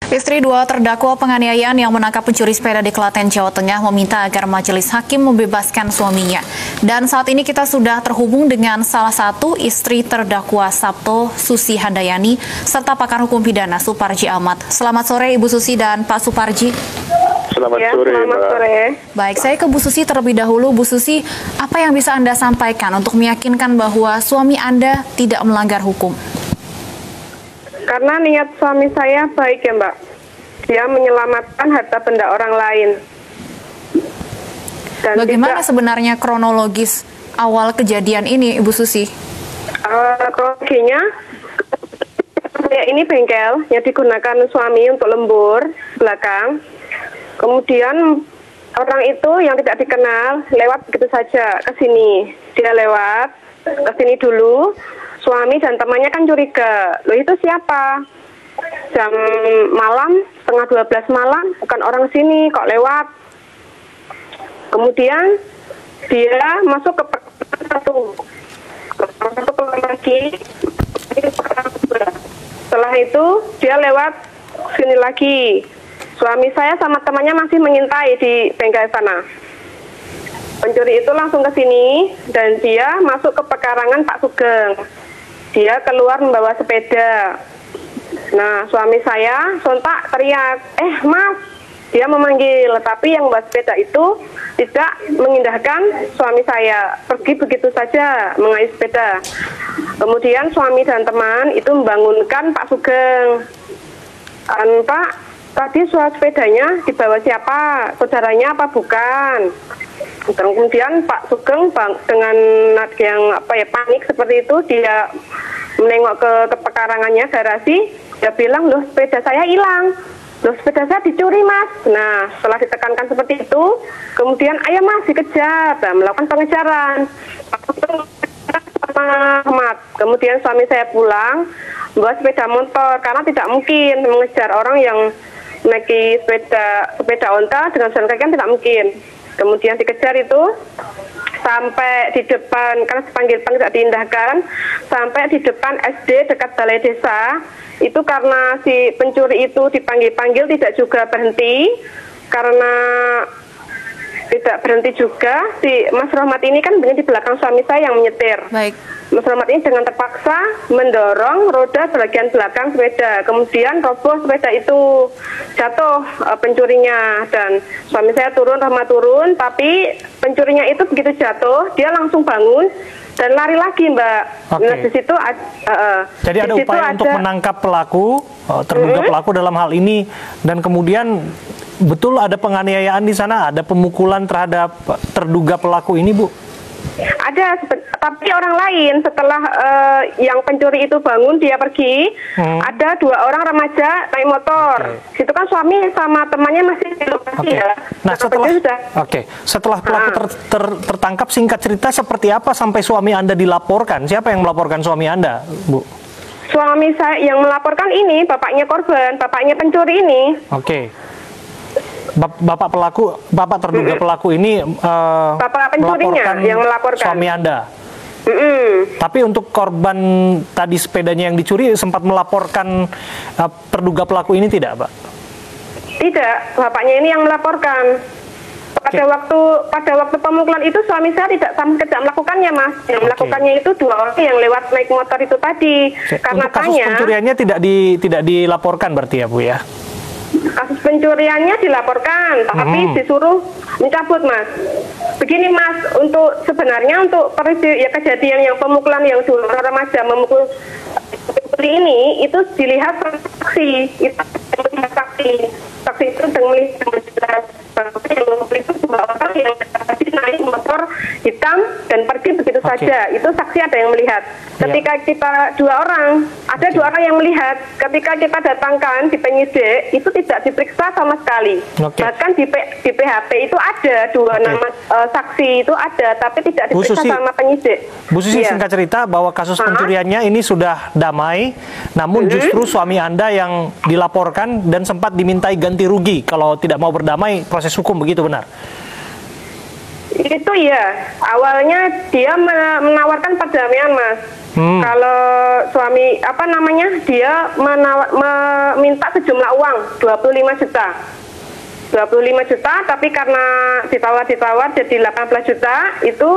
Istri dua terdakwa penganiayaan yang menangkap pencuri sepeda di Klaten, Jawa Tengah meminta agar majelis hakim membebaskan suaminya. Dan saat ini kita sudah terhubung dengan salah satu istri terdakwa Sabto Susi Handayani serta pakar hukum pidana Suparji Ahmad. Selamat sore Ibu Susi dan Pak Suparji. Selamat sore, selamat sore. Baik, saya ke Bu Susi terlebih dahulu. Bu Susi, apa yang bisa Anda sampaikan untuk meyakinkan bahwa suami Anda tidak melanggar hukum? Karena niat suami saya baik ya Mbak. Dia menyelamatkan harta benda orang lain. Dan bagaimana sebenarnya kronologis awal kejadian ini Ibu Susi? Kronologinya, ini bengkel yang digunakan suami untuk lembur belakang. Kemudian orang itu yang tidak dikenal lewat begitu saja ke sini. Dia lewat ke sini dulu. Suami dan temannya kan curiga, loh itu siapa? Jam malam, setengah 12 malam, bukan orang sini, kok lewat. Kemudian dia masuk ke satu lagi. Setelah itu dia lewat sini lagi. Suami saya sama temannya masih mengintai di bengkel sana. Pencuri itu langsung ke sini dan dia masuk ke pekarangan Pak Sugeng. Dia keluar membawa sepeda. Nah, suami saya sontak teriak, Mas, dia memanggil, tapi yang membawa sepeda itu tidak mengindahkan suami saya, pergi begitu saja mengayuh sepeda. Kemudian suami dan teman itu membangunkan Pak Sugeng. Pak, tadi sepedanya dibawa siapa? Saudaranya apa bukan? Kemudian Pak Sugeng dengan nada yang panik seperti itu, dia menengok ke pekarangannya garasi, dia bilang, loh sepeda saya hilang, loh sepeda saya dicuri Mas. Nah setelah ditekankan seperti itu, kemudian ayo Mas dikejar, melakukan pengejaran. Kemudian suami saya pulang membawa sepeda motor karena tidak mungkin mengejar orang yang naiki sepeda onta dengan jalan kaki kan tidak mungkin. Kemudian dikejar itu sampai di depan, karena sepanggil tidak diindahkan, sampai di depan SD dekat balai desa. Itu karena si pencuri itu dipanggil-panggil tidak juga berhenti, karena tidak berhenti juga. Si Mas Rahmat ini kan di belakang suami saya yang menyetir. Baik. Mas Rahmat ini dengan terpaksa mendorong roda bagian belakang sepeda, kemudian roboh sepeda itu, jatuh pencurinya, dan suami saya turun, Rahmat turun, tapi pencurinya itu begitu jatuh, dia langsung bangun dan lari lagi Mbak. Okay. Nah di situ jadi ada upaya untuk menangkap pelaku, terduga pelaku dalam hal ini, dan kemudian betul ada penganiayaan di sana, ada pemukulan terhadap terduga pelaku ini Bu? Ada, tapi orang lain setelah yang pencuri itu bangun, dia pergi, ada 2 orang remaja naik motor. Situ kan suami sama temannya masih di lokasi ya. Nah setelah pelaku tertangkap, singkat cerita seperti apa sampai suami Anda dilaporkan? Siapa yang melaporkan suami Anda, Bu? Suami saya yang melaporkan ini, bapaknya korban, bapaknya pencuri ini. Bapak terduga pelaku ini bapak pencurinya yang melaporkan suami Anda. Tapi untuk korban tadi sepedanya yang dicuri sempat melaporkan terduga pelaku ini tidak, Pak? Tidak, bapaknya ini yang melaporkan. Pada waktu pemukulan itu suami saya tidak sama sekali melakukannya, Mas. Yang melakukannya itu 2 orang yang lewat naik motor itu tadi. Karena untuk kasus pencuriannya tidak dilaporkan berarti ya, Bu ya? Kasus pencuriannya dilaporkan, tapi disuruh mencabut, Mas. Begini, Mas, untuk sebenarnya untuk kejadian yang pemukulan yang dulu remaja memukul ini itu dilihat saksi, itu melihat saksi itu dengan melihat itu 2 orang yang naik motor hitam dan pergi begitu saja. Itu saksi ada yang melihat. Ketika kita 2 orang, ada 2 orang yang melihat. Ketika kita datangkan di penyidik, itu tidak diperiksa sama sekali. Bahkan di PHP itu ada 2 nama saksi itu ada, tapi tidak diperiksa sama penyidik. Bu Susi, singkat cerita bahwa kasus pencuriannya ini sudah damai, namun justru suami Anda yang dilaporkan dan sempat dimintai ganti rugi kalau tidak mau berdamai proses hukum, begitu benar? Itu ya, awalnya dia menawarkan perdamaian, Mas. Kalau suami dia meminta sejumlah uang 25 juta. 25 juta, tapi karena ditawar jadi 18 juta itu